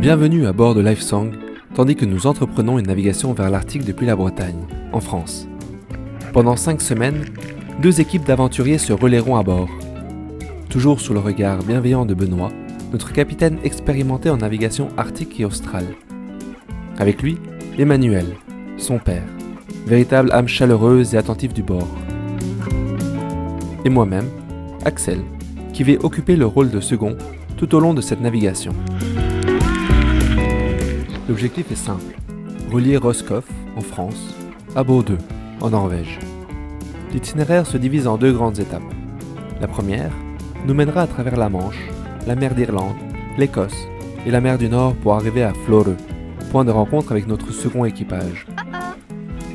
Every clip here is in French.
Bienvenue à bord de Lifesong, tandis que nous entreprenons une navigation vers l'Arctique depuis la Bretagne, en France. Pendant 5 semaines, 2 équipes d'aventuriers se relayeront à bord. Toujours sous le regard bienveillant de Benoît, notre capitaine expérimenté en navigation arctique et australe. Avec lui, Emmanuel, son père, véritable âme chaleureuse et attentive du bord. Et moi-même, Axel, qui vais occuper le rôle de second tout au long de cette navigation. L'objectif est simple, relier Roscoff, en France, à Bodø, en Norvège. L'itinéraire se divise en 2 grandes étapes. La première nous mènera à travers la Manche, la mer d'Irlande, l'Écosse et la mer du Nord pour arriver à Florø, point de rencontre avec notre second équipage.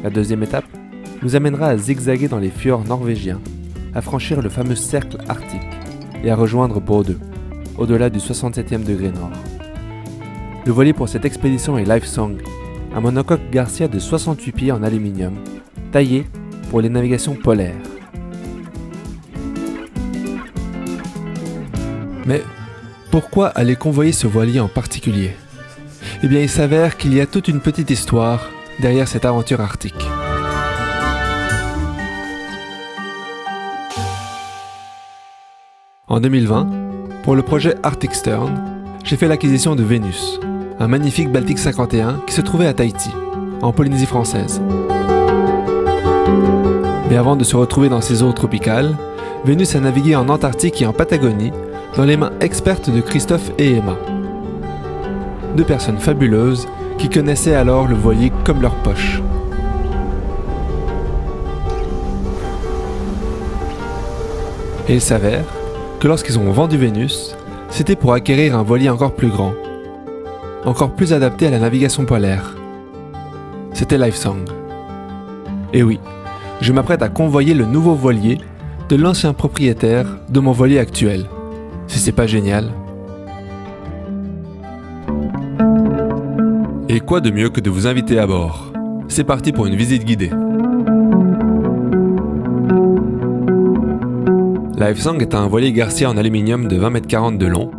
La deuxième étape nous amènera à zigzaguer dans les fjords norvégiens, à franchir le fameux cercle arctique et à rejoindre Bodø, au-delà du 67e degré nord. Le voilier pour cette expédition est Lifesong, un monocoque Garcia de 68 pieds en aluminium, taillé pour les navigations polaires. Mais pourquoi aller convoyer ce voilier en particulier? Eh bien, il s'avère qu'il y a toute une petite histoire derrière cette aventure arctique. En 2020, pour le projet Arctic Stern, j'ai fait l'acquisition de Vénus, un magnifique Baltique 51 qui se trouvait à Tahiti, en Polynésie française. Mais avant de se retrouver dans ces eaux tropicales, Vénus a navigué en Antarctique et en Patagonie, dans les mains expertes de Christophe et Emma. 2 personnes fabuleuses qui connaissaient alors le voilier comme leur poche. Et il s'avère que lorsqu'ils ont vendu Vénus, c'était pour acquérir un voilier encore plus grand, encore plus adapté à la navigation polaire. C'était Lifesong. Et oui, je m'apprête à convoyer le nouveau voilier de l'ancien propriétaire de mon voilier actuel. Si c'est pas génial. Et quoi de mieux que de vous inviter à bord? C'est parti pour une visite guidée. Lifesong est un voilier Garcia en aluminium de 20,40 m de long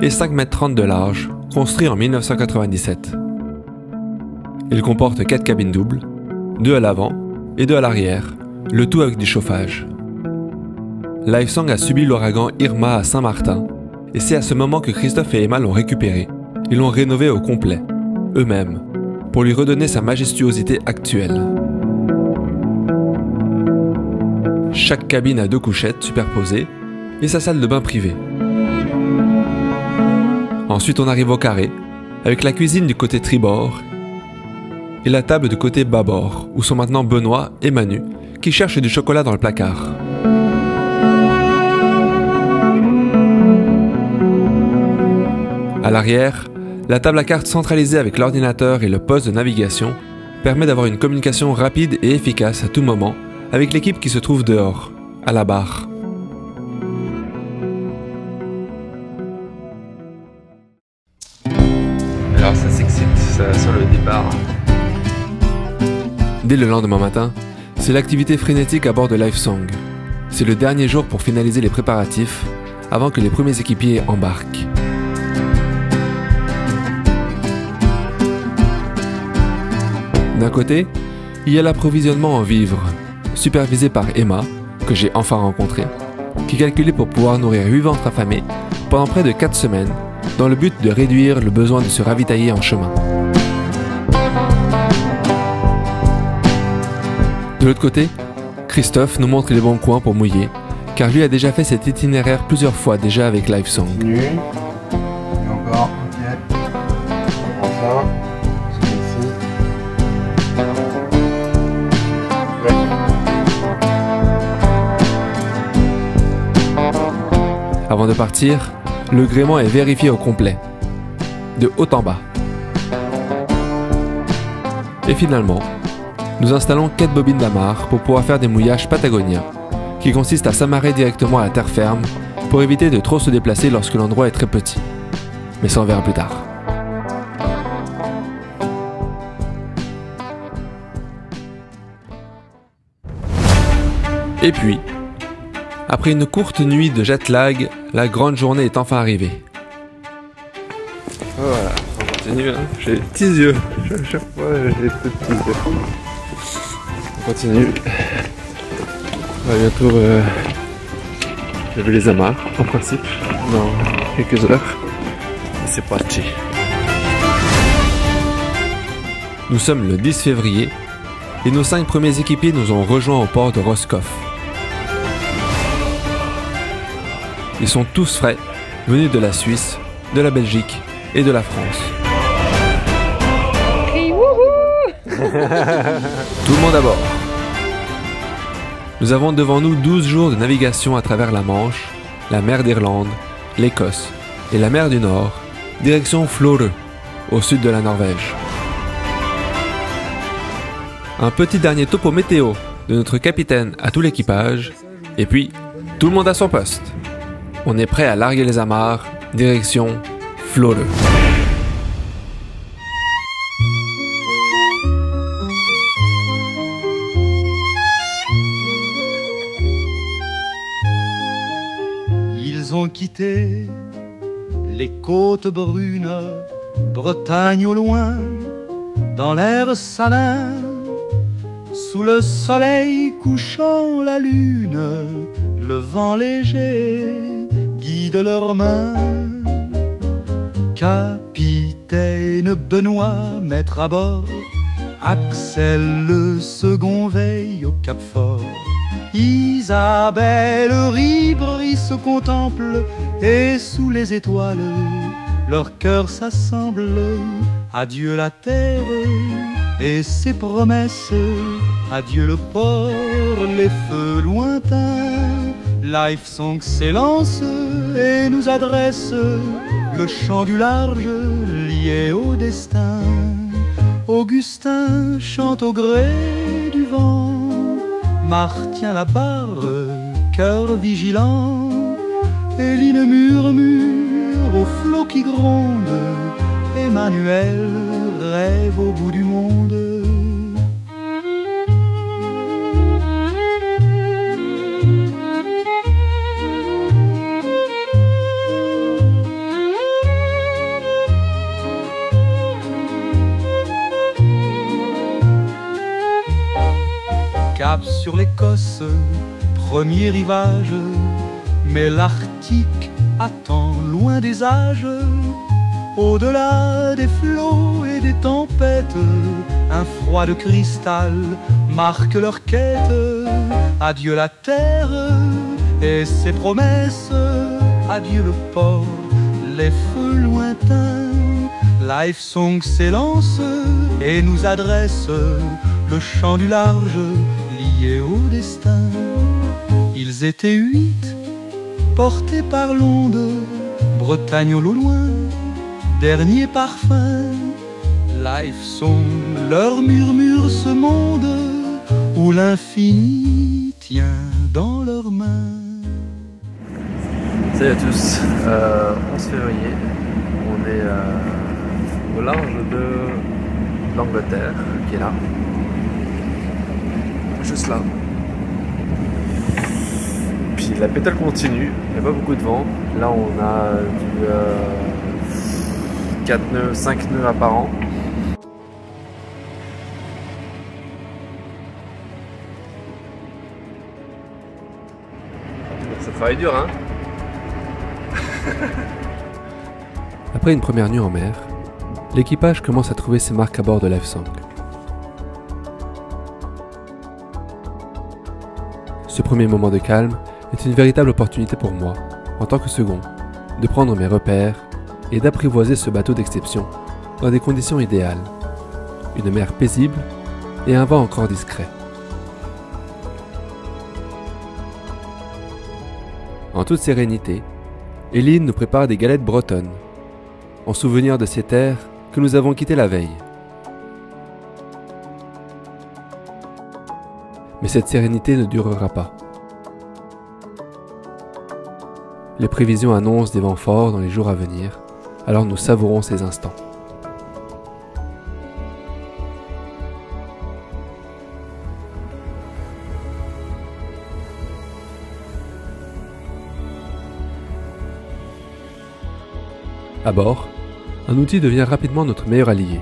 et 5,30 m de large, construit en 1997. Il comporte 4 cabines doubles, 2 à l'avant et 2 à l'arrière, le tout avec du chauffage. Lifesong a subi l'ouragan Irma à Saint-Martin, et c'est à ce moment que Christophe et Emma l'ont récupéré et l'ont rénové au complet, eux-mêmes, pour lui redonner sa majestuosité actuelle. Chaque cabine a 2 couchettes superposées et sa salle de bain privée. Ensuite on arrive au carré, avec la cuisine du côté tribord et la table du côté bâbord, où sont maintenant Benoît et Manu, qui cherchent du chocolat dans le placard. À l'arrière, la table à cartes centralisée avec l'ordinateur et le poste de navigation permet d'avoir une communication rapide et efficace à tout moment avec l'équipe qui se trouve dehors, à la barre. Alors ça s'excite, ça sur le départ. Dès le lendemain matin, c'est l'activité frénétique à bord de Lifesong. C'est le dernier jour pour finaliser les préparatifs avant que les premiers équipiers embarquent. D'un côté, il y a l'approvisionnement en vivres, supervisé par Emma, que j'ai enfin rencontrée, qui calculait pour pouvoir nourrir 8 ventres affamés pendant près de 4 semaines, dans le but de réduire le besoin de se ravitailler en chemin. De l'autre côté, Christophe nous montre les bons coins pour mouiller, car lui a déjà fait cet itinéraire plusieurs fois déjà avec Lifesong. Et encore, ok. Enfin, c'est ici. Avant de partir, le gréement est vérifié au complet, de haut en bas. Et finalement, nous installons 4 bobines d'amarre pour pouvoir faire des mouillages patagoniens, qui consistent à s'amarrer directement à la terre ferme pour éviter de trop se déplacer lorsque l'endroit est très petit. Mais ça on verra plus tard. Et puis, après une courte nuit de jet lag, la grande journée est enfin arrivée. Voilà, on va continue, hein. J'ai des petits yeux. Chaque fois, j'ai des petits yeux. On continue. On va bientôt lever les amarres, en principe, dans quelques heures. Et c'est parti. Nous sommes le 10 février et nos 5 premiers équipiers nous ont rejoints au port de Roscoff. Ils sont tous frais, venus de la Suisse, de la Belgique et de la France. Tout le monde à bord. Nous avons devant nous 12 jours de navigation à travers la Manche, la mer d'Irlande, l'Écosse et la mer du Nord, direction Florø, au sud de la Norvège. Un petit dernier topo météo de notre capitaine à tout l'équipage, et puis tout le monde à son poste. On est prêt à larguer les amarres, direction Florø. Ils ont quitté les côtes brunes, Bretagne au loin, dans l'air salin. Sous le soleil couchant la lune, le vent léger guide leurs mains. Capitaine Benoît, maître à bord, Axel le second veille au Cap Fort. Isabelle Ribri se contemple et sous les étoiles, leurs cœurs s'assemblent. Adieu la terre et ses promesses, adieu le port, les feux lointains. Life Song s'élance et nous adresse le chant du large lié au destin. Augustin chante au gré du vent, Marc tient la barre, cœur vigilant. Éline murmure aux flots qui grondent, Emmanuel rêve au bout du monde. Cap sur l'Écosse, premier rivage, mais l'Arctique attend loin des âges. Au-delà des flots et des tempêtes, un froid de cristal marque leur quête. Adieu la terre et ses promesses, adieu le port, les feux lointains. Life Song s'élance et nous adresse le chant du large lié au destin. Ils étaient 8, portés par l'onde, Bretagne au loin, dernier parfum. Life Song leur murmure ce monde où l'infini tient dans leurs mains. Salut à tous, 11 février, on est au large de l'Angleterre, qui est là, juste là. Puis la pétale continue, il n'y a pas beaucoup de vent. Là on a du 4 nœuds, 5 nœuds apparents. Ça travaille dur, hein. Après une première nuit en mer, l'équipage commence à trouver ses marques à bord de l'Life Song. Ce premier moment de calme est une véritable opportunité pour moi, en tant que second, de prendre mes repères et d'apprivoiser ce bateau d'exception dans des conditions idéales. Une mer paisible et un vent encore discret. En toute sérénité, Éline nous prépare des galettes bretonnes, en souvenir de ces terres que nous avons quittées la veille. Mais cette sérénité ne durera pas. Les prévisions annoncent des vents forts dans les jours à venir, alors nous savourons ces instants. À bord, un outil devient rapidement notre meilleur allié,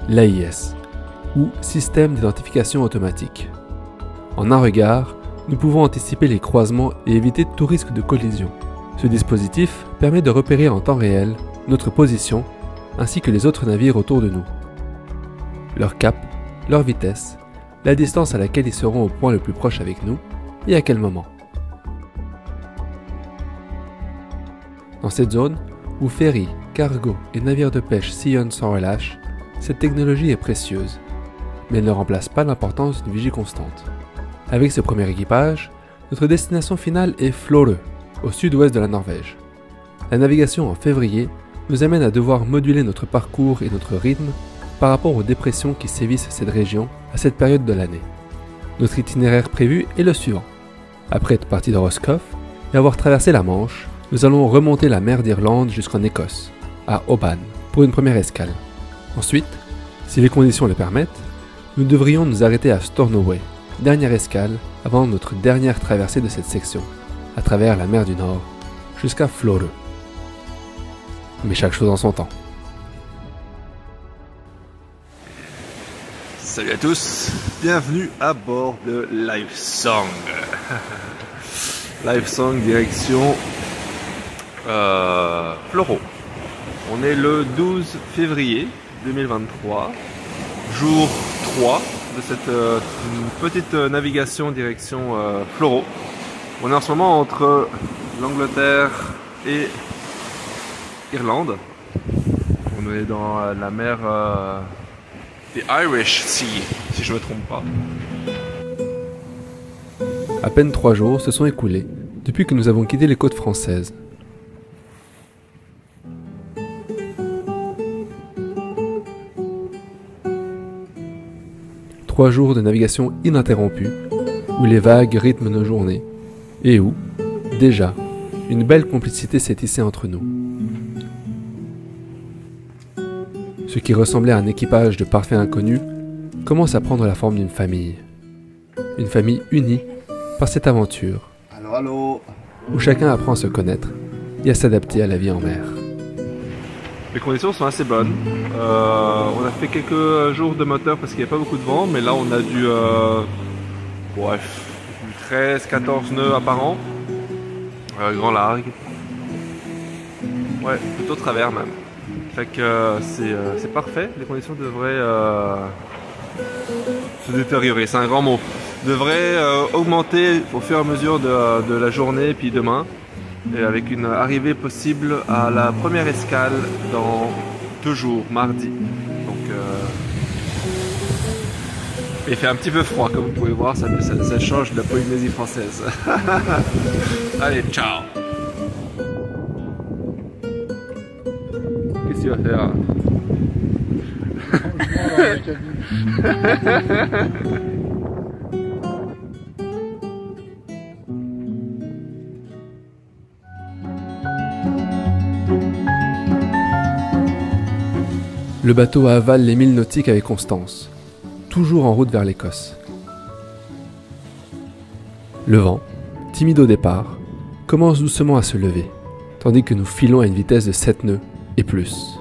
l'AIS, ou Système d'identification automatique. En un regard, nous pouvons anticiper les croisements et éviter tout risque de collision. Ce dispositif permet de repérer en temps réel notre position ainsi que les autres navires autour de nous. Leur cap, leur vitesse, la distance à laquelle ils seront au point le plus proche avec nous et à quel moment. Dans cette zone, où ferries, cargos et navires de pêche sillonnent sans relâche, cette technologie est précieuse, mais elle ne remplace pas l'importance d'une vigie constante. Avec ce premier équipage, notre destination finale est Florø, au sud-ouest de la Norvège. La navigation en février nous amène à devoir moduler notre parcours et notre rythme par rapport aux dépressions qui sévissent cette région à cette période de l'année. Notre itinéraire prévu est le suivant. Après être parti de Roscoff et avoir traversé la Manche, nous allons remonter la mer d'Irlande jusqu'en Écosse, à Oban, pour une première escale. Ensuite, si les conditions le permettent, nous devrions nous arrêter à Stornoway, dernière escale avant notre dernière traversée de cette section, à travers la mer du Nord, jusqu'à Florø. Mais chaque chose en son temps. Salut à tous, bienvenue à bord de Lifesong. Lifesong direction Florø. On est le 12 février 2023, jour 3 de cette petite navigation direction Florø. On est en ce moment entre l'Angleterre et Irlande. On est dans la mer The Irish Sea, si je ne me trompe pas. À peine 3 jours se sont écoulés depuis que nous avons quitté les côtes françaises. Trois jours de navigation ininterrompue, où les vagues rythment nos journées, et où, déjà, une belle complicité s'est tissée entre nous. Ce qui ressemblait à un équipage de parfaits inconnus commence à prendre la forme d'une famille. Une famille unie par cette aventure, où chacun apprend à se connaître et à s'adapter à la vie en mer. Les conditions sont assez bonnes. On a fait quelques jours de moteur parce qu'il n'y avait pas beaucoup de vent, mais là on a du 13-14 nœuds apparents, grand largue. Ouais, plutôt travers même. Fait que c'est parfait, les conditions devraient se détériorer, c'est un grand mot. Devraient augmenter au fur et à mesure de la journée, puis demain. Et avec une arrivée possible à la première escale dans 2 jours, mardi. Donc, il fait un petit peu froid, comme vous pouvez voir, ça change de la Polynésie française. Allez, ciao! Qu'est-ce que tu vas faire? Le bateau avale les milles nautiques avec constance, toujours en route vers l'Écosse. Le vent, timide au départ, commence doucement à se lever, tandis que nous filons à une vitesse de 7 nœuds et plus.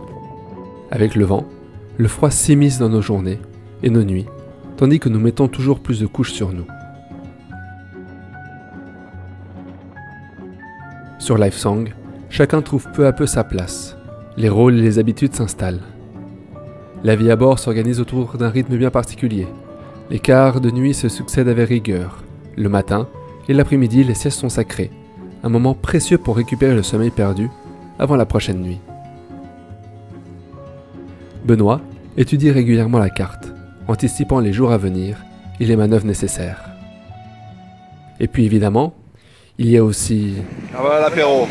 Avec le vent, le froid s'immisce dans nos journées et nos nuits, tandis que nous mettons toujours plus de couches sur nous. Sur Lifesong, chacun trouve peu à peu sa place. Les rôles et les habitudes s'installent. La vie à bord s'organise autour d'un rythme bien particulier. Les quarts de nuit se succèdent avec rigueur. Le matin et l'après-midi, les siestes sont sacrées, un moment précieux pour récupérer le sommeil perdu avant la prochaine nuit. Benoît étudie régulièrement la carte, anticipant les jours à venir et les manœuvres nécessaires. Et puis évidemment, il y a aussi... Ah voilà l'apéro.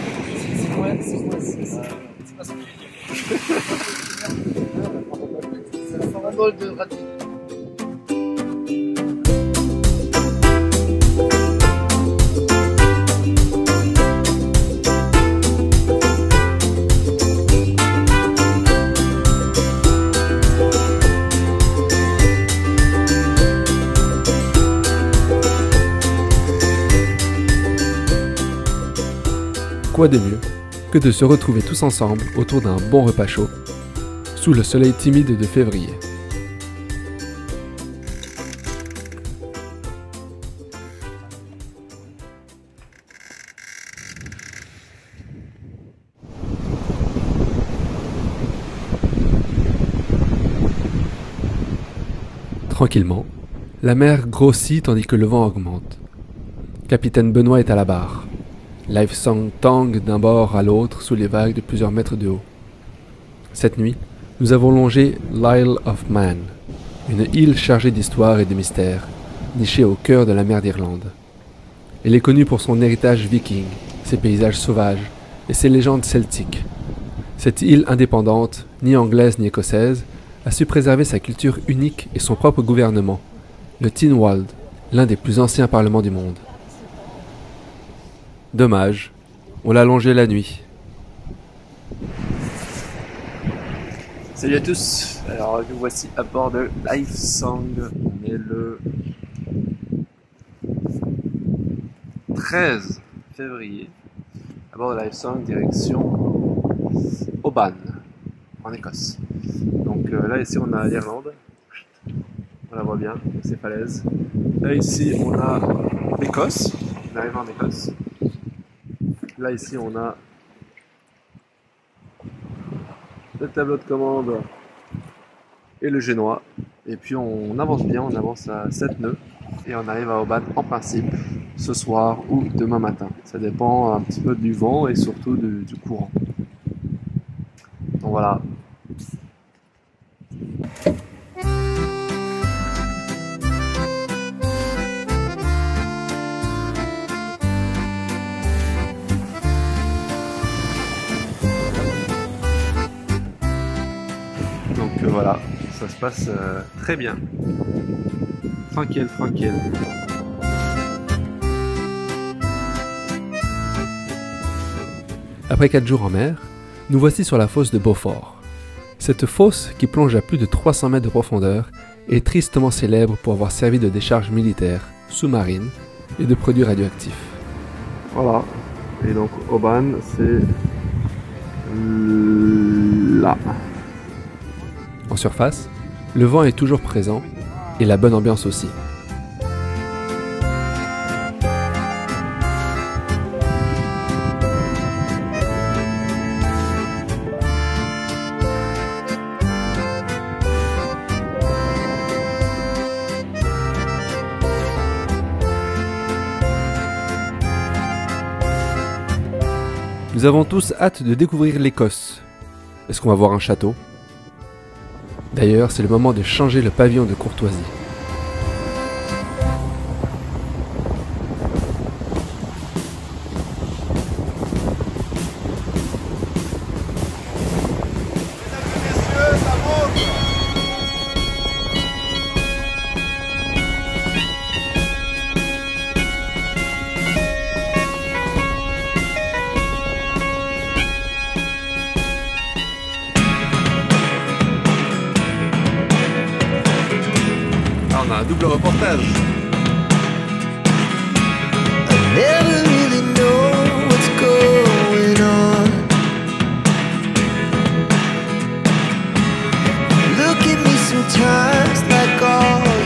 Quoi de mieux que de se retrouver tous ensemble autour d'un bon repas chaud sous le soleil timide de février. Tranquillement, la mer grossit tandis que le vent augmente. Capitaine Benoît est à la barre. Lifesong tangue d'un bord à l'autre sous les vagues de plusieurs mètres de haut. Cette nuit, nous avons longé l'Isle of Man, une île chargée d'histoire et de mystères, nichée au cœur de la mer d'Irlande. Elle est connue pour son héritage viking, ses paysages sauvages et ses légendes celtiques. Cette île indépendante, ni anglaise ni écossaise, a su préserver sa culture unique et son propre gouvernement, le Tynwald, l'un des plus anciens parlements du monde. Dommage, on l'a longé la nuit. Salut à tous, alors nous voici à bord de Lifesong, on est le 13 février, à bord de Lifesong, direction Oban, en Écosse. Donc là ici on a l'Irlande, on la voit bien, ces falaises. Là ici on a l'Écosse, on arrive en Écosse. Là ici on a le tableau de commande et le génois. Et puis on avance bien, on avance à 7 nœuds et on arrive à Oban en principe ce soir ou demain matin. Ça dépend un petit peu du vent et surtout du courant. Donc voilà. Donc voilà, ça se passe très bien. Tranquille, tranquille. Après 4 jours en mer, nous voici sur la fosse de Beaufort. Cette fosse, qui plonge à plus de 300 mètres de profondeur, est tristement célèbre pour avoir servi de décharge militaire, sous-marine et de produits radioactifs. Voilà, et donc Oban, c'est là. En surface, le vent est toujours présent et la bonne ambiance aussi. Nous avons tous hâte de découvrir l'Écosse. Est-ce qu'on va voir un château ? D'ailleurs, c'est le moment de changer le pavillon de courtoisie. On a un double reportage.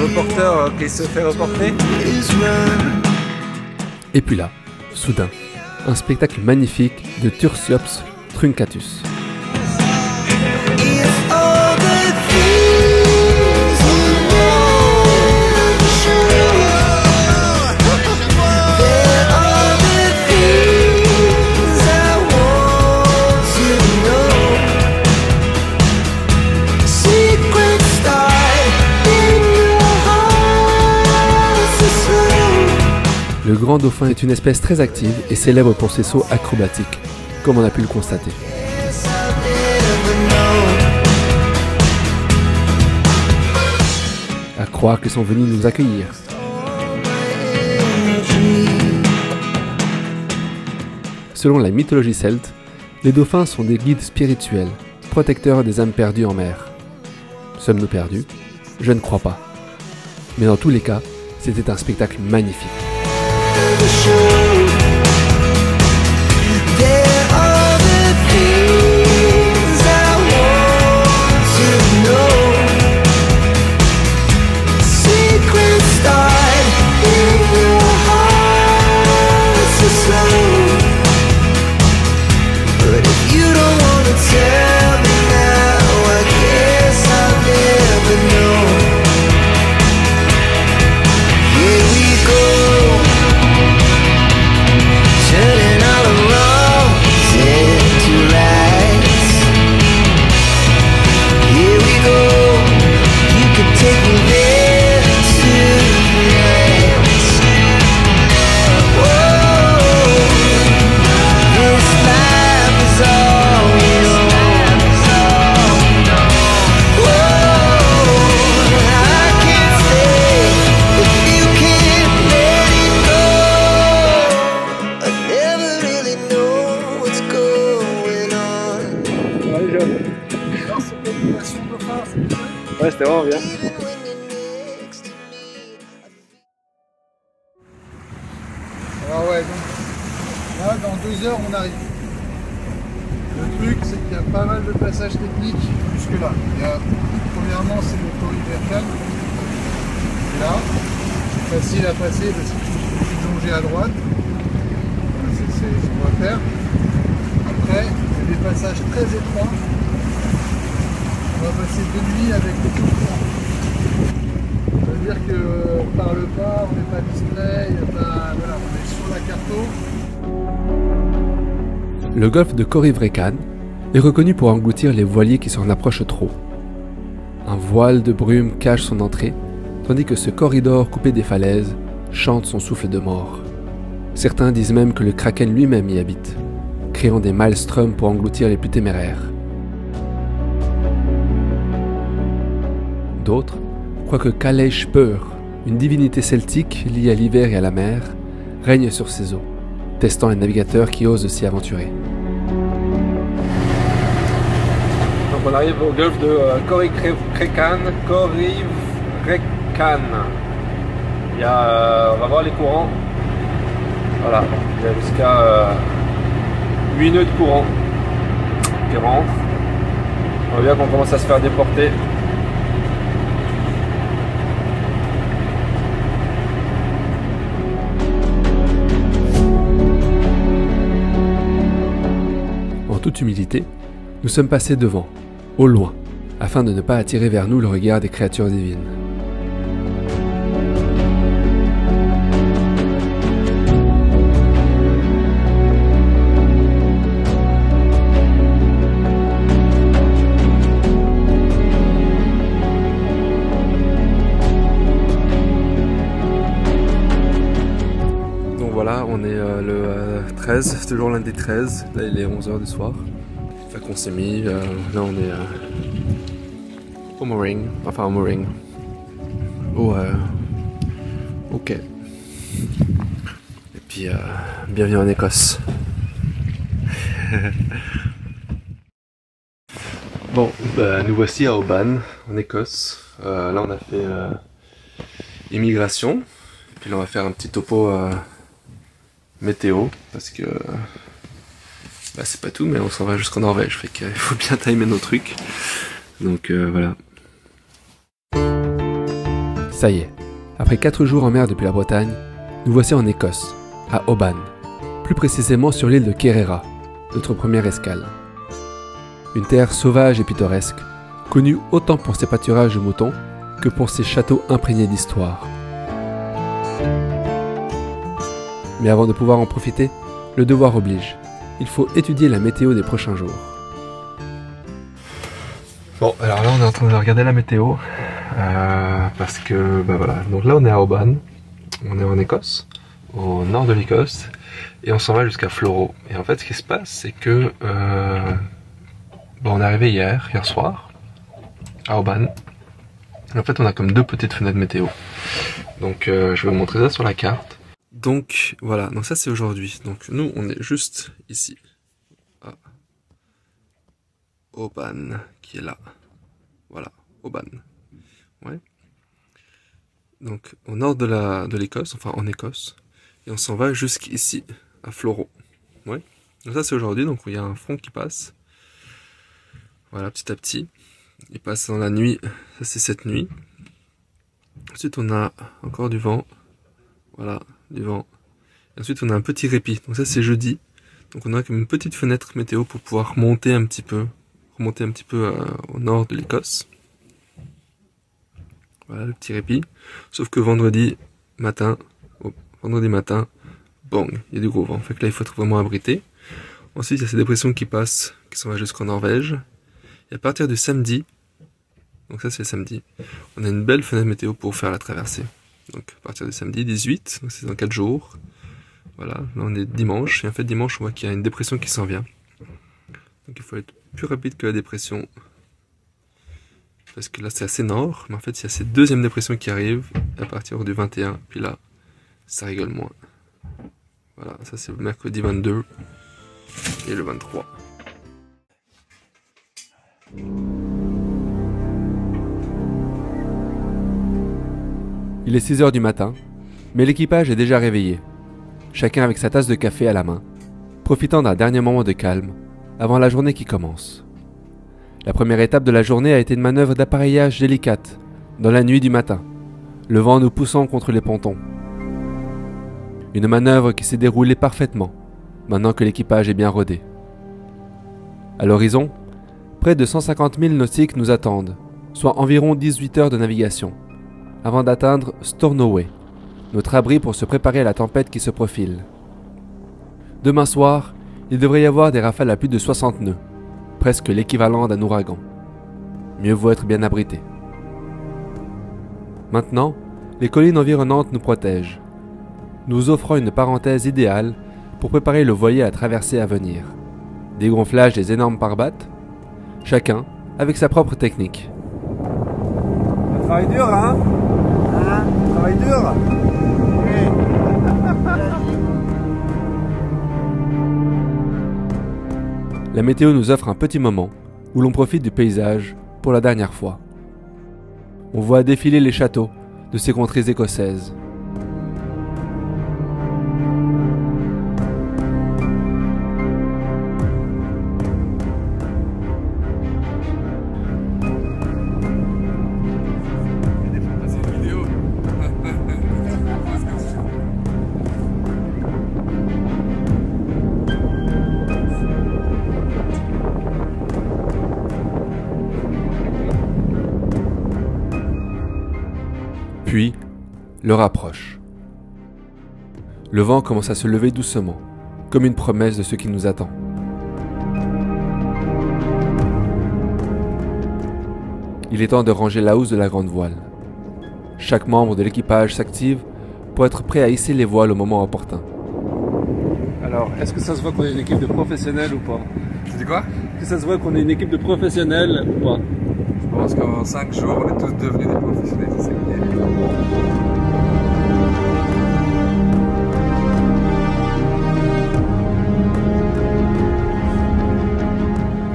Reporter qui se fait reporter. Et puis là, soudain, un spectacle magnifique de Tursiops truncatus. Le grand dauphin est une espèce très active et célèbre pour ses sauts acrobatiques, comme on a pu le constater. À croire qu'ils sont venus nous accueillir. Selon la mythologie celte, les dauphins sont des guides spirituels, protecteurs des âmes perdues en mer. Sommes-nous perdus? Je ne crois pas. Mais dans tous les cas, c'était un spectacle magnifique. Ouais, c'était vraiment bien. Alors ouais, donc là dans 2 heures on arrive. Le truc c'est qu'il y a pas mal de passages techniques jusque là. Premièrement c'est le Corrivercan. Là, c'est facile à passer parce qu'il suffit de longer à droite. C'est ce qu'on va faire. Après, il y a des passages très étroits. On va passer 2 nuits avec beaucoup de courant. Ça veut dire que on parle pas, on n'est pas distrait, voilà, on est sur la carto. Le golfe de Corrivercan est reconnu pour engloutir les voiliers qui s'en approchent trop. Un voile de brume cache son entrée, tandis que ce corridor coupé des falaises chante son souffle de mort. Certains disent même que le Kraken lui-même y habite, créant des maelströms pour engloutir les plus téméraires. D'autres croient que Kaleishpur, une divinité celtique liée à l'hiver et à la mer, règne sur ces eaux, testant les navigateurs qui osent s'y aventurer. Donc on arrive au golfe de Corrivercan. On va voir les courants. Voilà, il y a jusqu'à 8 nœuds de courant qui rentrent. On voit bien qu'on commence à se faire déporter. En toute humilité, nous sommes passés devant, au loin, afin de ne pas attirer vers nous le regard des créatures divines. Donc voilà, on est le 13, toujours lundi 13, là il est 11h du soir. Fait qu'on s'est mis, là on est au mooring, enfin au mooring, au quai. Et puis bienvenue en Écosse. Bon, bah, nous voici à Oban, en Écosse. Là on a fait immigration, et puis là on va faire un petit topo météo, parce que bah, c'est pas tout, mais on s'en va jusqu'en Norvège, fait qu'il faut bien timer nos trucs. Donc voilà. Ça y est, après 4 jours en mer depuis la Bretagne, nous voici en Écosse, à Oban, plus précisément sur l'île de Kerrera, notre première escale. Une terre sauvage et pittoresque, connue autant pour ses pâturages de moutons que pour ses châteaux imprégnés d'histoire. Mais avant de pouvoir en profiter, le devoir oblige. Il faut étudier la météo des prochains jours. Bon, alors là on est en train de regarder la météo, parce que, bah voilà, donc là on est à Oban, on est en Écosse, au nord de l'Écosse, et on s'en va jusqu'à Floro. Et en fait ce qui se passe, c'est que, on est arrivé hier soir, à Oban, et en fait on a comme 2 petites fenêtres météo. Donc je vais vous montrer ça sur la carte. Donc voilà, donc ça c'est aujourd'hui. Donc nous on est juste ici à Oban qui est là. Voilà, Oban. Ouais. Donc au nord de l'Écosse, enfin en Écosse, et on s'en va jusqu'ici à Floro. Ouais. Donc ça c'est aujourd'hui, donc il y a un front qui passe. Voilà, petit à petit. Il passe dans la nuit, ça c'est cette nuit. Ensuite on a encore du vent. Voilà, du vent. Et ensuite on a un petit répit, donc ça c'est jeudi. Donc on a comme une petite fenêtre météo pour pouvoir remonter un petit peu au nord de l'Écosse. Voilà le petit répit. Sauf que vendredi matin, bang, il y a du gros vent. Fait que là il faut être vraiment abrité. Ensuite il y a ces dépressions qui passent, qui s'en va jusqu'en Norvège. Et à partir du samedi, donc ça c'est samedi, on a une belle fenêtre météo pour faire la traversée. Donc à partir du samedi 18, donc c'est dans 4 jours. Voilà, là on est dimanche, et en fait dimanche on voit qu'il y a une dépression qui s'en vient. Donc il faut être plus rapide que la dépression. Parce que là c'est assez nord, mais en fait il y a cette deuxième dépression qui arrive à partir du 21, puis là ça rigole moins. Voilà, ça c'est le mercredi 22 et le 23. Il est 6 heures du matin, mais l'équipage est déjà réveillé, chacun avec sa tasse de café à la main, profitant d'un dernier moment de calme avant la journée qui commence. La première étape de la journée a été une manœuvre d'appareillage délicate, dans la nuit du matin, le vent nous poussant contre les pontons. Une manœuvre qui s'est déroulée parfaitement, maintenant que l'équipage est bien rodé. À l'horizon, près de 150 000 nautiques nous attendent, soit environ 18 heures de navigation, avant d'atteindre Stornoway, notre abri pour se préparer à la tempête qui se profile. Demain soir, il devrait y avoir des rafales à plus de 60 nœuds, presque l'équivalent d'un ouragan. Mieux vaut être bien abrité. Maintenant, les collines environnantes nous protègent, nous offrant une parenthèse idéale pour préparer le voilier à la traversée à venir. Dégonflage des énormes pare-battes, chacun avec sa propre technique. Le travail dur, hein? Le travail dur? La météo nous offre un petit moment où l'on profite du paysage pour la dernière fois. On voit défiler les châteaux de ces contrées écossaises. Puis, l'heure approche. Le vent commence à se lever doucement, comme une promesse de ce qui nous attend. Il est temps de ranger la housse de la grande voile. Chaque membre de l'équipage s'active pour être prêt à hisser les voiles au moment opportun. Alors, est-ce que ça se voit qu'on est une équipe de professionnels ou pas? Tu dis quoi? Est-ce que ça se voit qu'on est une équipe de professionnels ou pas? Je pense qu'en 5 jours, on est tous devenus des professionnels, c'est ça qui est.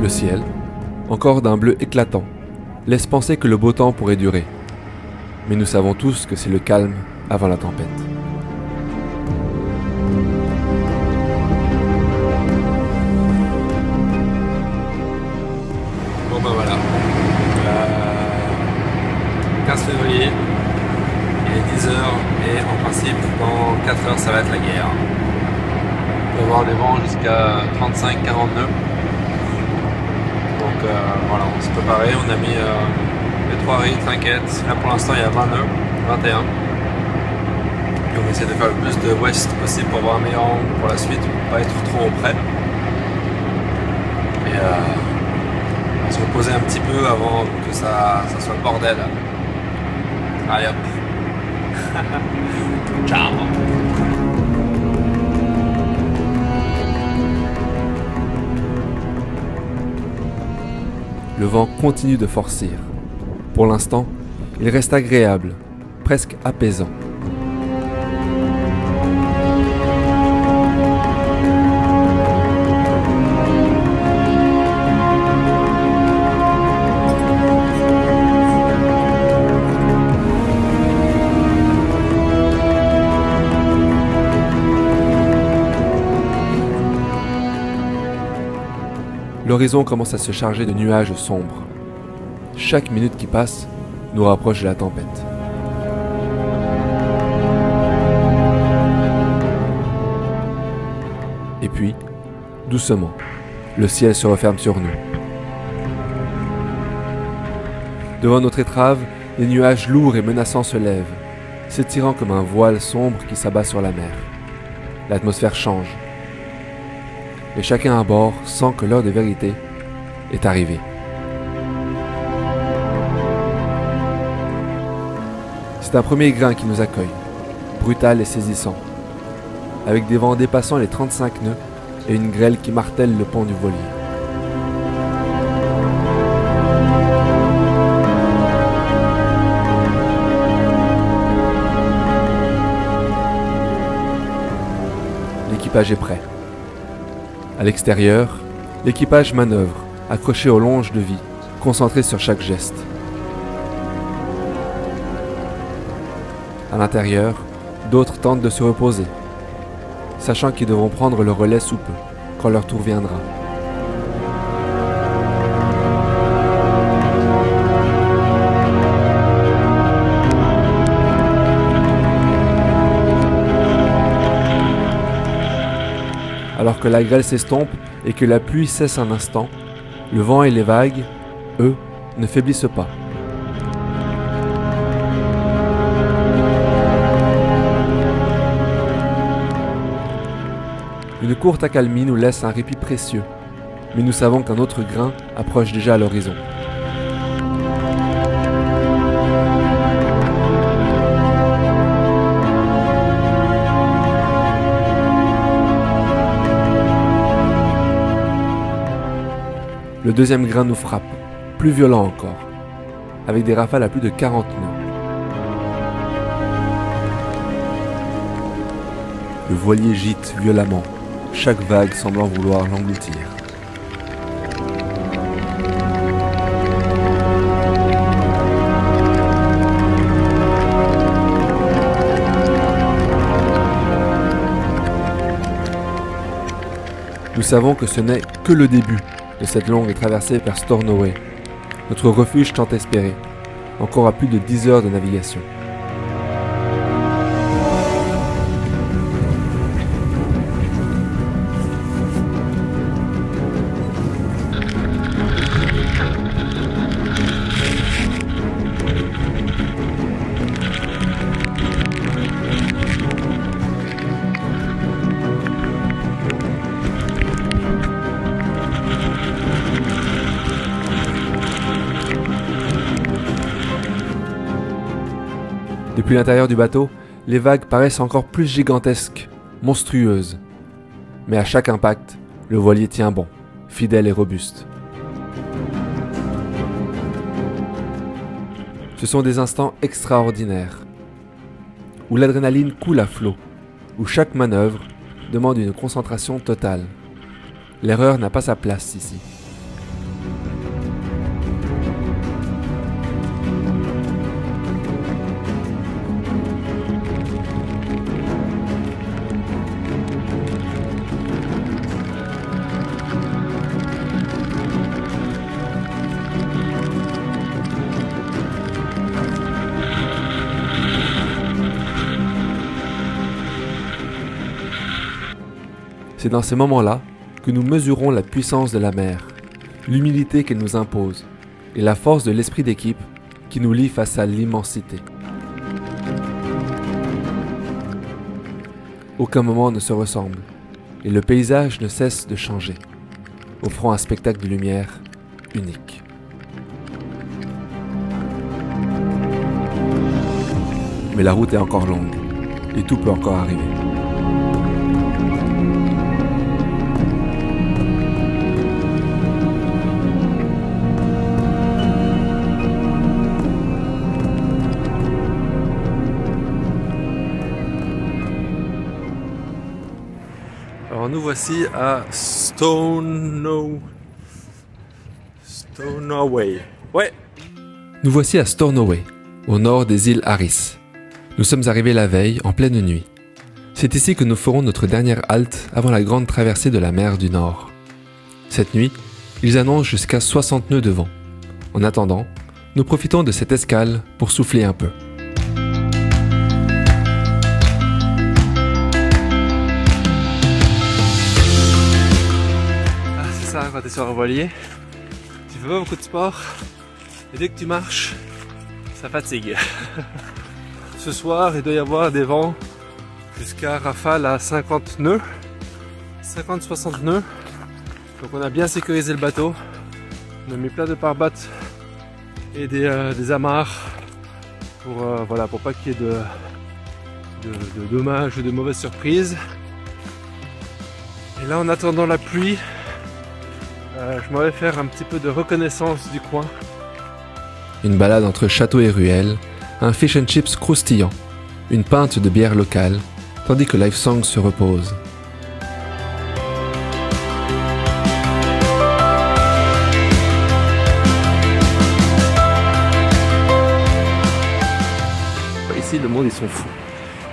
Le ciel, encore d'un bleu éclatant, laisse penser que le beau temps pourrait durer. Mais nous savons tous que c'est le calme avant la tempête. Bon ben voilà. 15 février, il est 10 h et en principe dans 4 heures ça va être la guerre. On peut avoir des vents jusqu'à 35-40 nœuds. Donc voilà, on s'est préparé, on a mis les 3 riz, trinquettes. Là pour l'instant il y a 20 nœuds, 21. Et on essaie de faire le plus de west possible pour avoir un meilleur angle pour la suite, pour pas être trop auprès. Et on va se reposer un petit peu avant que ça soit le bordel. Allez hop. Ciao. Le vent continue de forcir. Pour l'instant, il reste agréable, presque apaisant. L'horizon commence à se charger de nuages sombres. Chaque minute qui passe nous rapproche de la tempête. Et puis, doucement, le ciel se referme sur nous. Devant notre étrave, les nuages lourds et menaçants se lèvent, s'étirant comme un voile sombre qui s'abat sur la mer. L'atmosphère change. Et chacun à bord sent que l'heure de vérité est arrivée. C'est un premier grain qui nous accueille, brutal et saisissant, avec des vents dépassant les 35 nœuds et une grêle qui martèle le pont du voilier. L'équipage est prêt. À l'extérieur, l'équipage manœuvre, accroché aux longes de vie, concentré sur chaque geste. À l'intérieur, d'autres tentent de se reposer, sachant qu'ils devront prendre le relais sous peu, quand leur tour viendra. Alors que la grêle s'estompe et que la pluie cesse un instant, le vent et les vagues, eux, ne faiblissent pas. Une courte accalmie nous laisse un répit précieux, mais nous savons qu'un autre grain approche déjà à l'horizon. Le deuxième grain nous frappe, plus violent encore, avec des rafales à plus de 40 nœuds. Le voilier gîte violemment, chaque vague semblant vouloir l'engloutir. Nous savons que ce n'est que le début de cette longue traversée vers Stornoway, notre refuge tant espéré, encore à plus de 10 heures de navigation. Depuis l'intérieur du bateau, les vagues paraissent encore plus gigantesques, monstrueuses. Mais à chaque impact, le voilier tient bon, fidèle et robuste. Ce sont des instants extraordinaires, où l'adrénaline coule à flot, où chaque manœuvre demande une concentration totale. L'erreur n'a pas sa place ici. C'est dans ces moments-là que nous mesurons la puissance de la mer, l'humilité qu'elle nous impose et la force de l'esprit d'équipe qui nous lie face à l'immensité. Aucun moment ne se ressemble et le paysage ne cesse de changer, offrant un spectacle de lumière unique. Mais la route est encore longue et tout peut encore arriver. Alors nous voici à Stornoway. Ouais. Nous voici à Stornoway, au nord des îles Harris. Nous sommes arrivés la veille, en pleine nuit. C'est ici que nous ferons notre dernière halte avant la grande traversée de la mer du Nord. Cette nuit, ils annoncent jusqu'à 60 nœuds de vent. En attendant, nous profitons de cette escale pour souffler un peu. Quand tu es sur un voilier, tu fais pas beaucoup de sport et dès que tu marches, ça fatigue. Ce soir, il doit y avoir des vents jusqu'à rafale à 50 nœuds, 50-60 nœuds. Donc on a bien sécurisé le bateau, on a mis plein de pare-battes et des amarres pour voilà, pour pas qu'il y ait de dommages ou de mauvaises surprises. Et là, en attendant la pluie, je m'en vais faire un petit peu de reconnaissance du coin. Une balade entre château et ruelle, un fish and chips croustillant, une pinte de bière locale, tandis que Lifesong se repose. ici, le monde ils sont fous.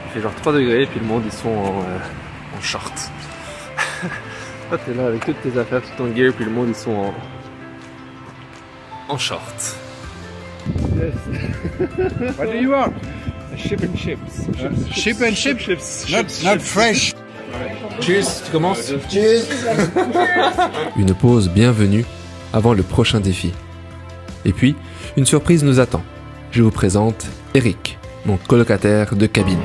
Il fait genre 3 degrés et puis le monde ils sont en short. Toi t'es là avec toutes tes affaires, tout ton gear, puis le monde ils sont en short. Yes. What do you want? Ship and chips. Ship and chips. Not fresh. Cheers, tu commences? Cheers. Une pause bienvenue avant le prochain défi. Et puis, une surprise nous attend. Je vous présente Eric, mon colocataire de cabine.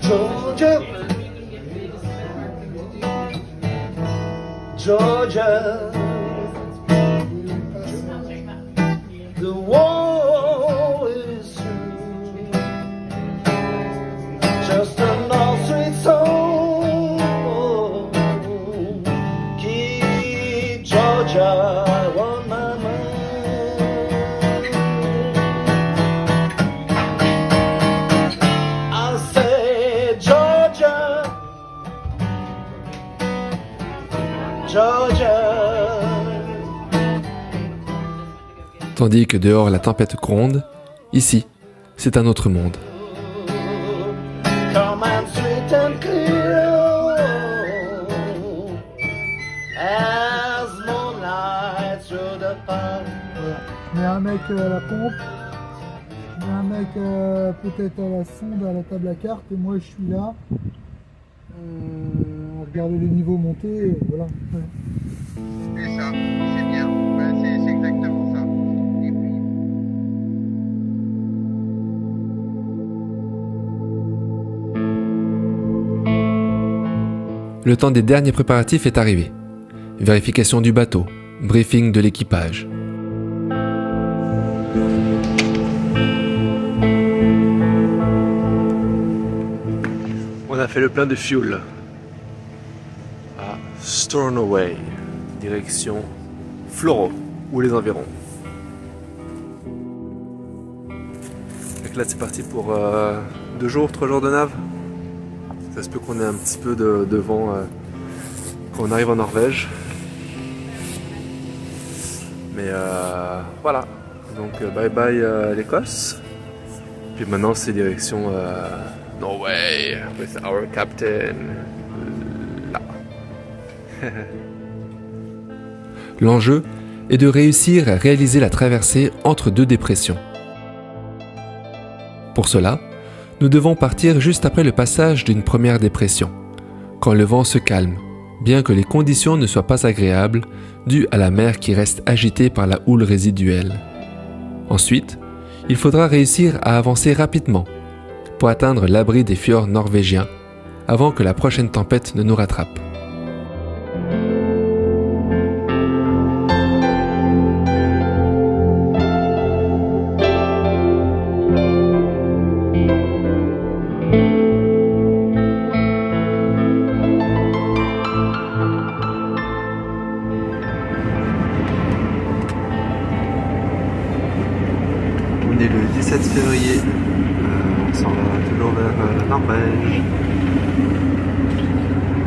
Georgia, Georgia, the war is through. Just an old sweet song, keep Georgia on my mind. I say Georgia, Georgia. Tandis que dehors la tempête gronde, ici, c'est un autre monde. Come and sweet and clear as moonlight through the park. Il y a un mec à la pompe, il y a un mec peut-être à la sonde, à la table à cartes, et moi je suis là. Regardez les niveaux monter, et voilà. Ouais. C'est ça, c'est bien, ouais, c'est exactement ça. Et puis... Le temps des derniers préparatifs est arrivé. Vérification du bateau, briefing de l'équipage. On a fait le plein de fuel à Stornoway, direction Floro ou les environs. Donc là c'est parti pour 2 jours, 3 jours de nave. Ça se peut qu'on ait un petit peu de vent quand on arrive en Norvège. Mais voilà, donc bye bye l'Écosse. Puis maintenant c'est direction Norway with our captain. Là. L'enjeu est de réussir à réaliser la traversée entre 2 dépressions. Pour cela, nous devons partir juste après le passage d'une première dépression, quand le vent se calme, bien que les conditions ne soient pas agréables, dues à la mer qui reste agitée par la houle résiduelle. Ensuite, il faudra réussir à avancer rapidement pour atteindre l'abri des fjords norvégiens avant que la prochaine tempête ne nous rattrape. On est le 17 février, on s'en va toujours vers la Norvège.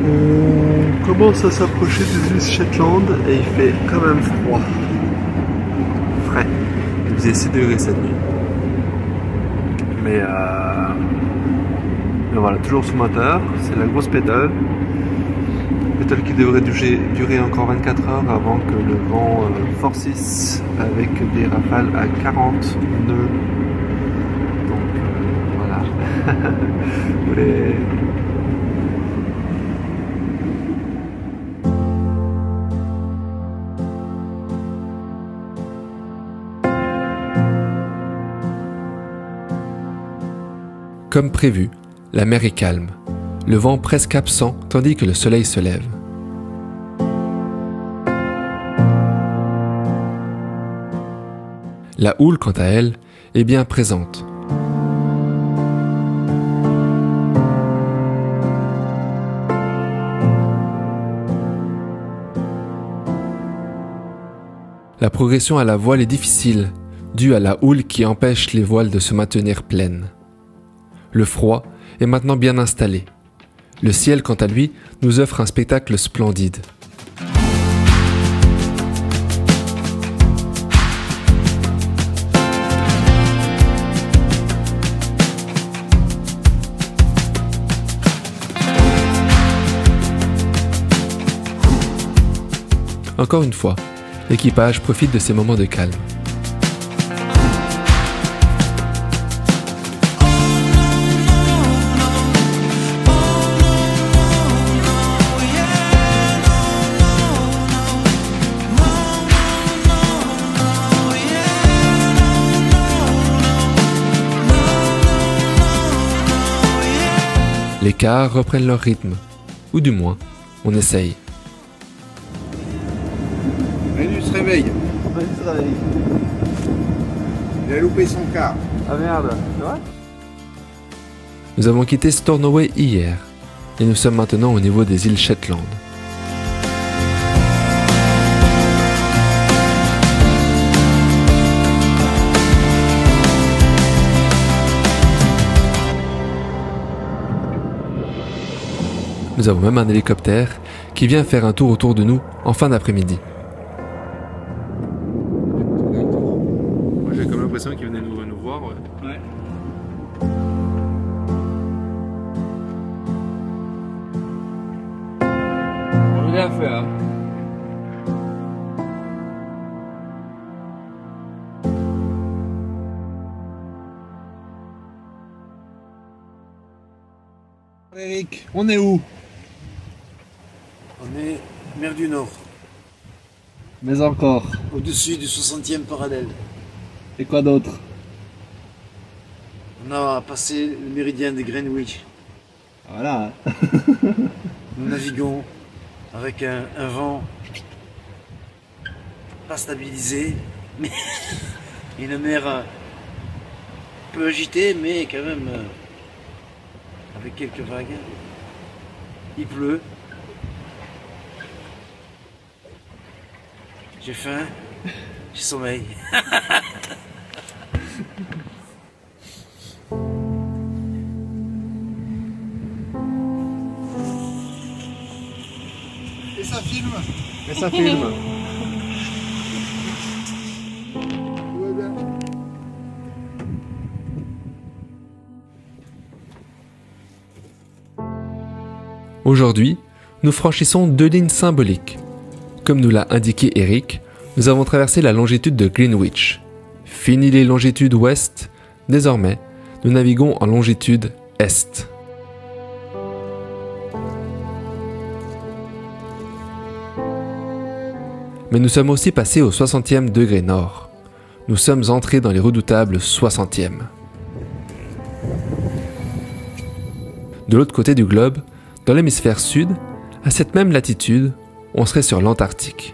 On commence à s'approcher des îles Shetland et il fait quand même froid. Frais. Il faisait 6 degrés cette nuit. Mais voilà, toujours sous moteur, c'est la grosse pédale. Pédale qui devrait durer encore 24 heures avant que le vent forcisse avec des rafales à 40 nœuds. Donc voilà. Comme prévu, la mer est calme, le vent presque absent tandis que le soleil se lève. La houle, quant à elle, est bien présente. La progression à la voile est difficile, due à la houle qui empêche les voiles de se maintenir pleines. Le froid est maintenant bien installé. Le ciel, quant à lui, nous offre un spectacle splendide. encore une fois, l'équipage profite de ces moments de calme. Les cars reprennent leur rythme, ou du moins, on essaye. Manu se réveille. Il a loupé son car. Ah merde, c'est vrai? Nous avons quitté Stornoway hier, et nous sommes maintenant au niveau des îles Shetland. Nous avons même un hélicoptère qui vient faire un tour autour de nous en fin d'après-midi. Moi j'ai comme l'impression qu'il venait nous voir. Ouais. On a rien fait, hein. Eric, on est où? On est mer du Nord, Mais encore. au-dessus du 60e parallèle. Et quoi d'autre? On a passé le méridien de Greenwich. Voilà. Nous naviguons avec un vent pas stabilisé, mais une mer peu agitée, mais quand même avec quelques vagues. Il pleut. J'ai faim, j'ai sommeil. Et ça filme. Et ça filme. Tout va bien. Aujourd'hui, nous franchissons deux lignes symboliques. Comme nous l'a indiqué Eric, nous avons traversé la longitude de Greenwich. Fini les longitudes ouest, désormais, nous naviguons en longitude est. Mais nous sommes aussi passés au 60e degré nord. Nous sommes entrés dans les redoutables 60e. De l'autre côté du globe, dans l'hémisphère sud, à cette même latitude, on serait sur l'Antarctique.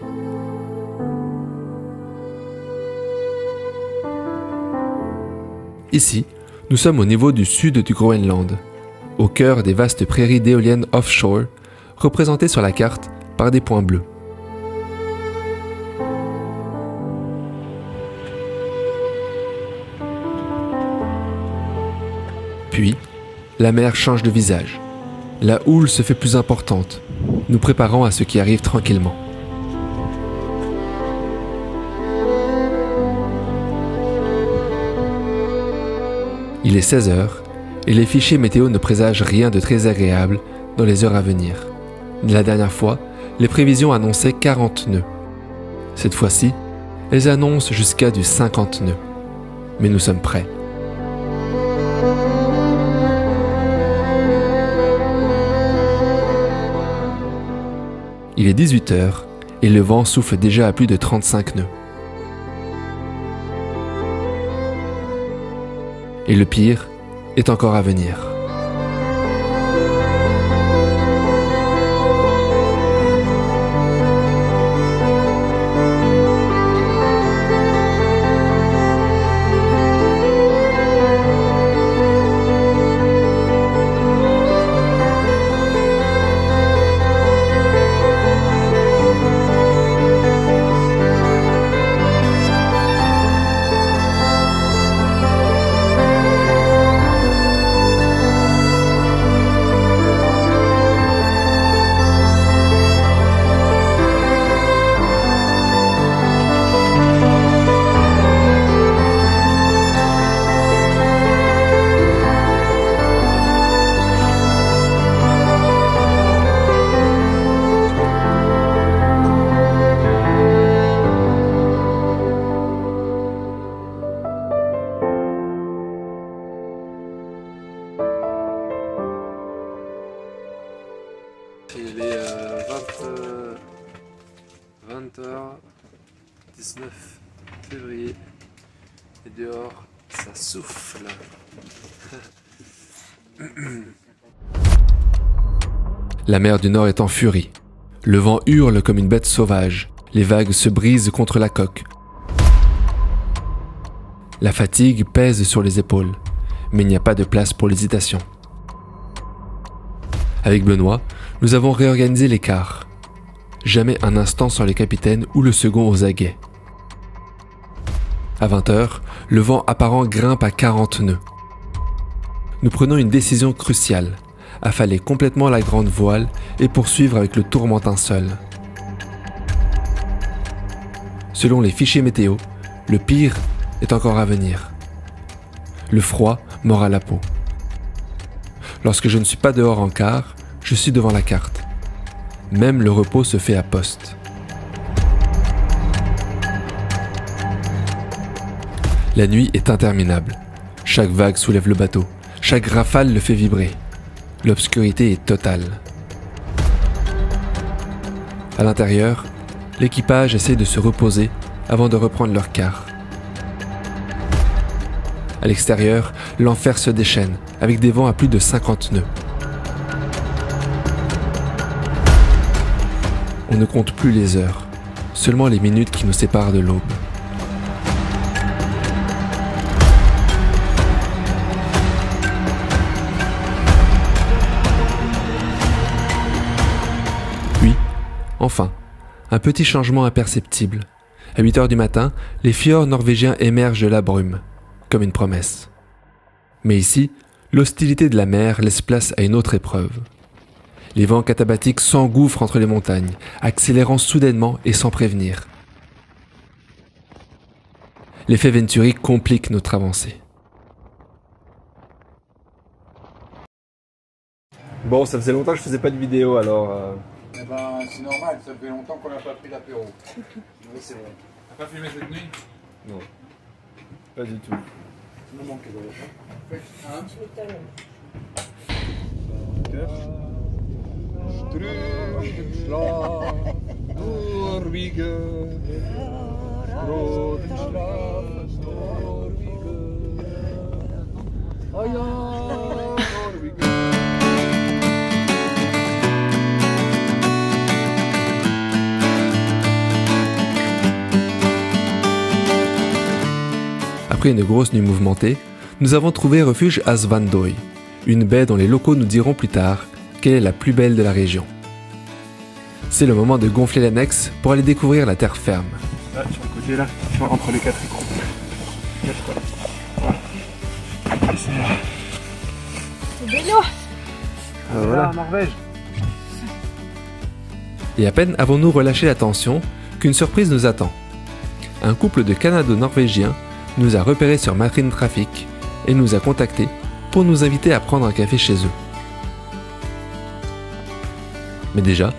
Ici, nous sommes au niveau du sud du Groenland, au cœur des vastes prairies d'éoliennes offshore, représentées sur la carte par des points bleus. Puis, la mer change de visage. La houle se fait plus importante, nous préparant à ce qui arrive tranquillement. Il est 16 h et les fichiers météo ne présagent rien de très agréable dans les heures à venir. La dernière fois, les prévisions annonçaient 40 nœuds. Cette fois-ci, elles annoncent jusqu'à du 50 nœuds. Mais nous sommes prêts. Il est 18 h et le vent souffle déjà à plus de 35 nœuds. Et le pire est encore à venir. 19 février et dehors ça souffle. La mer du Nord est en furie. Le vent hurle comme une bête sauvage. Les vagues se brisent contre la coque. La fatigue pèse sur les épaules, mais il n'y a pas de place pour l'hésitation. Avec Benoît, nous avons réorganisé les quarts. Jamais un instant sans le capitaine ou le second aux aguets. À 20h, le vent apparent grimpe à 40 nœuds. Nous prenons une décision cruciale, affaler complètement la grande voile et poursuivre avec le tourmentin seul. Selon les fichiers météo, le pire est encore à venir. Le froid mord à la peau. Lorsque je ne suis pas dehors en quart, je suis devant la carte. Même le repos se fait à poste. La nuit est interminable. Chaque vague soulève le bateau. Chaque rafale le fait vibrer. L'obscurité est totale. À l'intérieur, l'équipage essaie de se reposer avant de reprendre leur quart. À l'extérieur, l'enfer se déchaîne avec des vents à plus de 50 nœuds. On ne compte plus les heures, seulement les minutes qui nous séparent de l'aube. Puis, enfin, un petit changement imperceptible. À 8h du matin, les fjords norvégiens émergent de la brume, comme une promesse. Mais ici, l'hostilité de la mer laisse place à une autre épreuve. Les vents catabatiques s'engouffrent entre les montagnes, accélérant soudainement et sans prévenir. L'effet Venturi complique notre avancée. Bon, ça faisait longtemps que je faisais pas de vidéo alors. Eh ben, c'est normal, ça fait longtemps qu'on n'a pas pris l'apéro. Oui, c'est vrai. T'as pas filmé cette nuit? Non. Pas du tout. Ça me manquait d'ailleurs. Après une grosse nuit mouvementée, nous avons trouvé refuge à Svandoy, une baie dont les locaux nous diront plus tard qu'elle est la plus belle de la région. C'est le moment de gonfler l'annexe pour aller découvrir la terre ferme. Là, sur le côté là, entre les 4 écrans. C'est vélo. Voilà, en Norvège. Et à peine avons-nous relâché la tension qu'une surprise nous attend. Un couple de Canado-Norvégiens nous a repérés sur Marine Traffic et nous a contactés pour nous inviter à prendre un café chez eux. Mais déjà,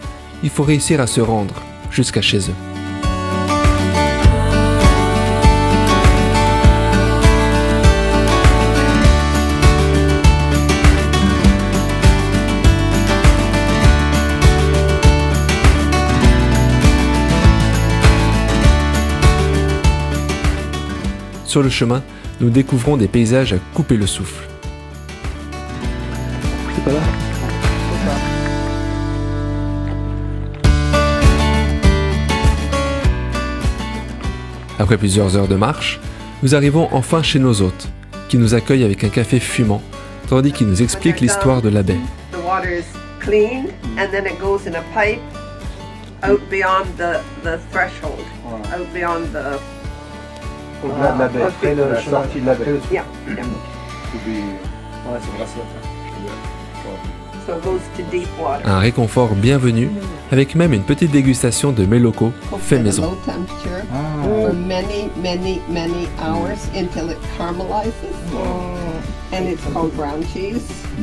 il faut réussir à se rendre jusqu'à chez eux. Sur le chemin, nous découvrons des paysages à couper le souffle. C'est pas là. Après plusieurs heures de marche, nous arrivons enfin chez nos hôtes, qui nous accueillent avec un café fumant, tandis qu'ils nous expliquent l'histoire de la baie. The water is clean and then it goes in a pipe out beyond the threshold, out beyond the... Au-delà de la baie, après la sortie de la baie. Yeah, yeah. Ouais, c'est grâce à So it goes to deep water. Un réconfort bienvenu, avec même une petite dégustation de mets locaux fait At a maison. low temperature for many hours until it caramelizes. And it's called brown cheese.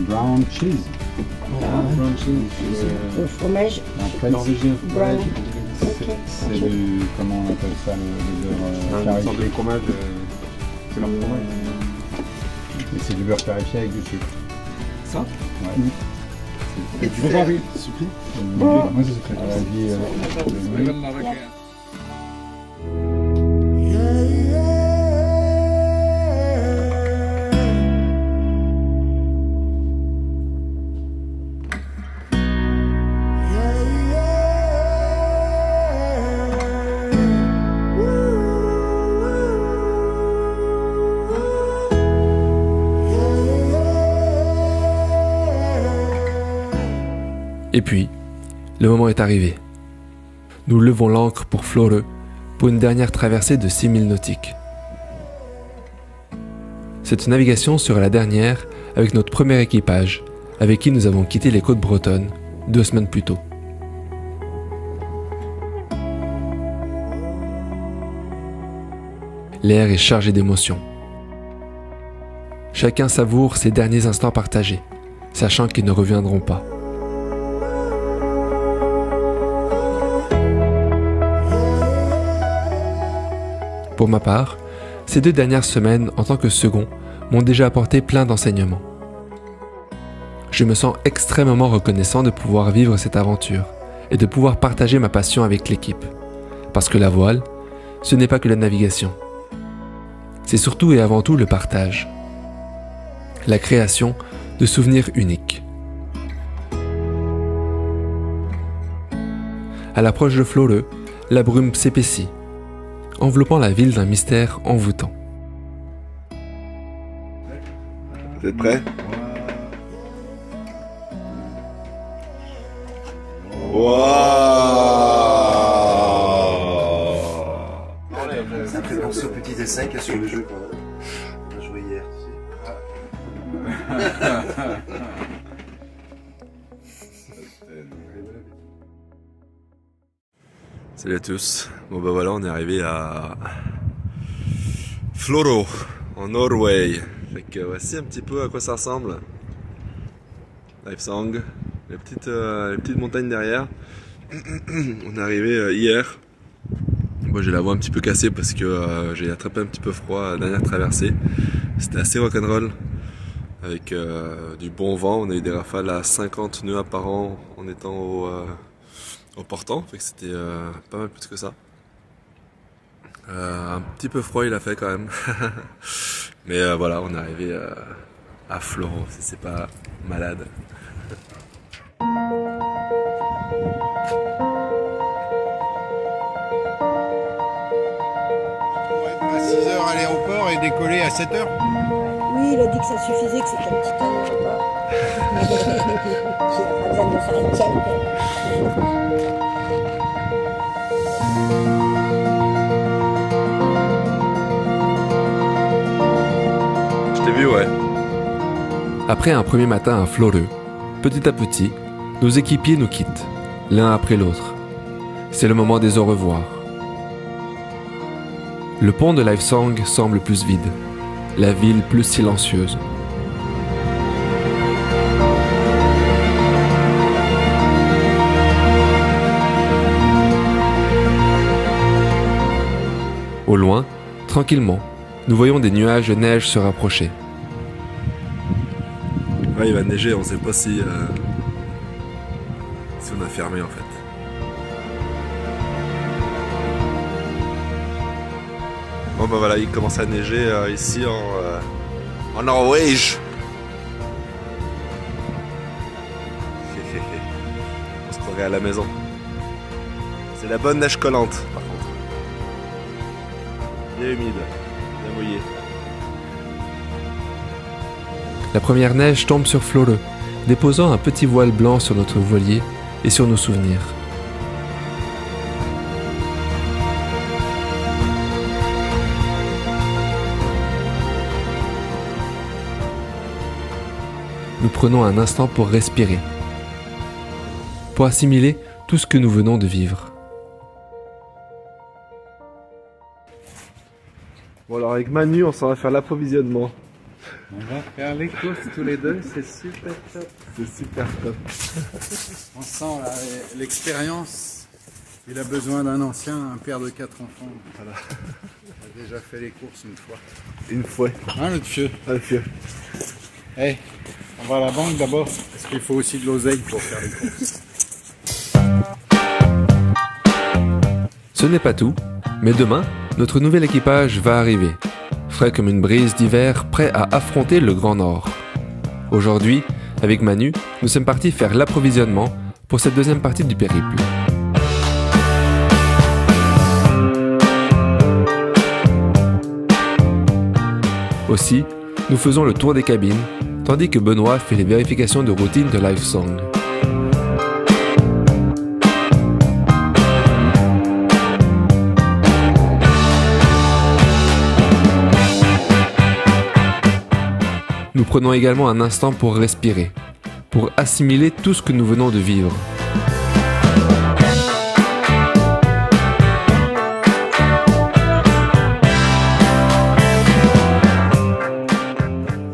Brown cheese. Brown cheese. Le fromage. Norvégien. Brown. C'est du, comment on appelle ça, le beurre clarifié. Le fromage, c'est leur fromage. Et c'est du beurre clarifié avec du sucre. Ça? Ouais. It's Tu veux pas envie? Sucré? Moi c'est sucré. Et puis, le moment est arrivé. Nous levons l'ancre pour Florø pour une dernière traversée de 6000 nautiques. Cette navigation sera la dernière avec notre premier équipage, avec qui nous avons quitté les côtes bretonnes 2 semaines plus tôt. L'air est chargé d'émotions. Chacun savoure ses derniers instants partagés, sachant qu'ils ne reviendront pas. Pour ma part, ces 2 dernières semaines en tant que second m'ont déjà apporté plein d'enseignements. Je me sens extrêmement reconnaissant de pouvoir vivre cette aventure et de pouvoir partager ma passion avec l'équipe. Parce que la voile, ce n'est pas que la navigation. C'est surtout et avant tout le partage. La création de souvenirs uniques. À l'approche de Florø, la brume s'épaissit, enveloppant la ville d'un mystère envoûtant. Vous êtes prêts? Ça me fait penser au petit dessin qu'il y a sur le jeu qu'on a joué hier. Salut à tous. Bon bah voilà, on est arrivé à Florø en Norvège. Fait que voici un petit peu à quoi ça ressemble. Lifesong, les petites montagnes derrière. On est arrivé hier. Bon, j'ai la voix un petit peu cassée parce que j'ai attrapé un petit peu froid à la dernière traversée. C'était assez rock'n'roll avec du bon vent. On a eu des rafales à 50 nœuds apparents en étant au portant. Fait que c'était pas mal plus que ça. Un petit peu froid il a fait quand même. Mais voilà, on est arrivé à Florø, si c'est pas malade. À 6h à l'aéroport et décoller à 7h. Oui, il a dit que ça suffisait, que c'était un petit aéroport. Qu'il n'a pas besoin de faire une tienne. Je t'ai vu, ouais. Après un premier matin à Florø, petit à petit, nos équipiers nous quittent, l'un après l'autre. C'est le moment des au revoir. Le pont de Lifesong semble plus vide, la ville plus silencieuse. Au loin, tranquillement, nous voyons des nuages de neige se rapprocher. Ouais, il va neiger, on sait pas si on a fermé en fait. Bon bah voilà, il commence à neiger ici en Norvège. On se croirait à la maison. C'est la bonne neige collante par contre. Bien humide, bien mouillé. La première neige tombe sur Florø, déposant un petit voile blanc sur notre voilier et sur nos souvenirs. Nous prenons un instant pour respirer, pour assimiler tout ce que nous venons de vivre. Bon alors avec Manu, on s'en va faire l'approvisionnement. On va faire les courses tous les deux, c'est super top. C'est super top. On sent l'expérience. Il a besoin d'un ancien, un père de 4 enfants. Voilà. Il a déjà fait les courses une fois. Une fois. Hein, le fieu. Ah, le fieu. Hey, on va à la banque d'abord, parce qu'il faut aussi de l'oseille pour faire les courses. Ce n'est pas tout, mais demain, notre nouvel équipage va arriver, frais comme une brise d'hiver, prêt à affronter le Grand Nord. Aujourd'hui, avec Manu, nous sommes partis faire l'approvisionnement pour cette deuxième partie du périple. Aussi, nous faisons le tour des cabines, tandis que Benoît fait les vérifications de routine de Lifesong. Nous prenons également un instant pour respirer, pour assimiler tout ce que nous venons de vivre.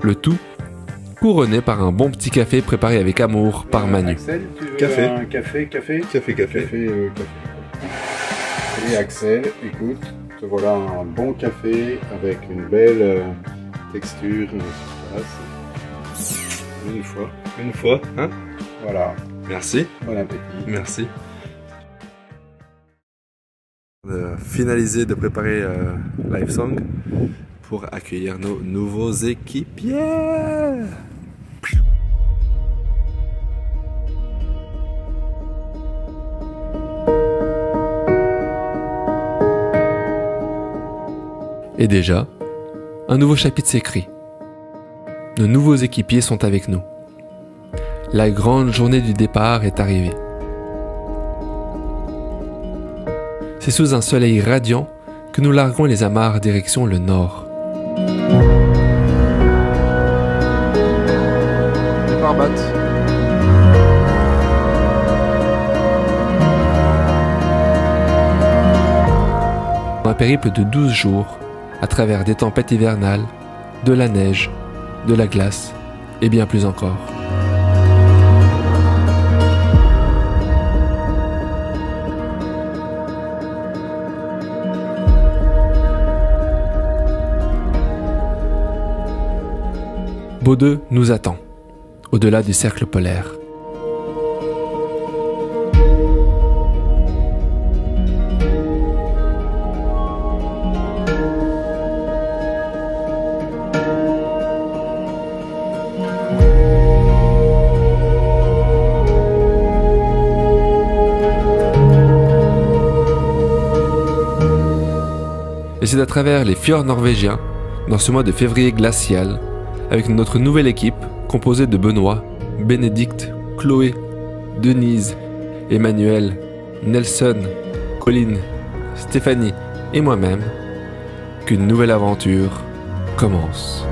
Le tout couronné par un bon petit café préparé avec amour par Manu. Axel, tu veux Café. un café. Café. Et Axel, écoute, te voilà un bon café avec une belle texture, une surface. Une fois, hein? Voilà, Merci. bon appétit. Merci. Finaliser de préparer Live Song pour accueillir nos nouveaux équipiers. Et déjà, un nouveau chapitre s'écrit. Nos nouveaux équipiers sont avec nous. La grande journée du départ est arrivée. C'est sous un soleil radiant que nous larguons les amarres direction le nord. Départ bat. Un périple de 12 jours, à travers des tempêtes hivernales, de la neige, de la glace et bien plus encore. Baudeux nous attend, au-delà du cercle polaire. Et c'est à travers les fjords norvégiens, dans ce mois de février glacial, avec notre nouvelle équipe composée de Benoît, Bénédicte, Chloé, Denise, Emmanuel, Nelson, Colline, Stéphanie et moi-même, qu'une nouvelle aventure commence.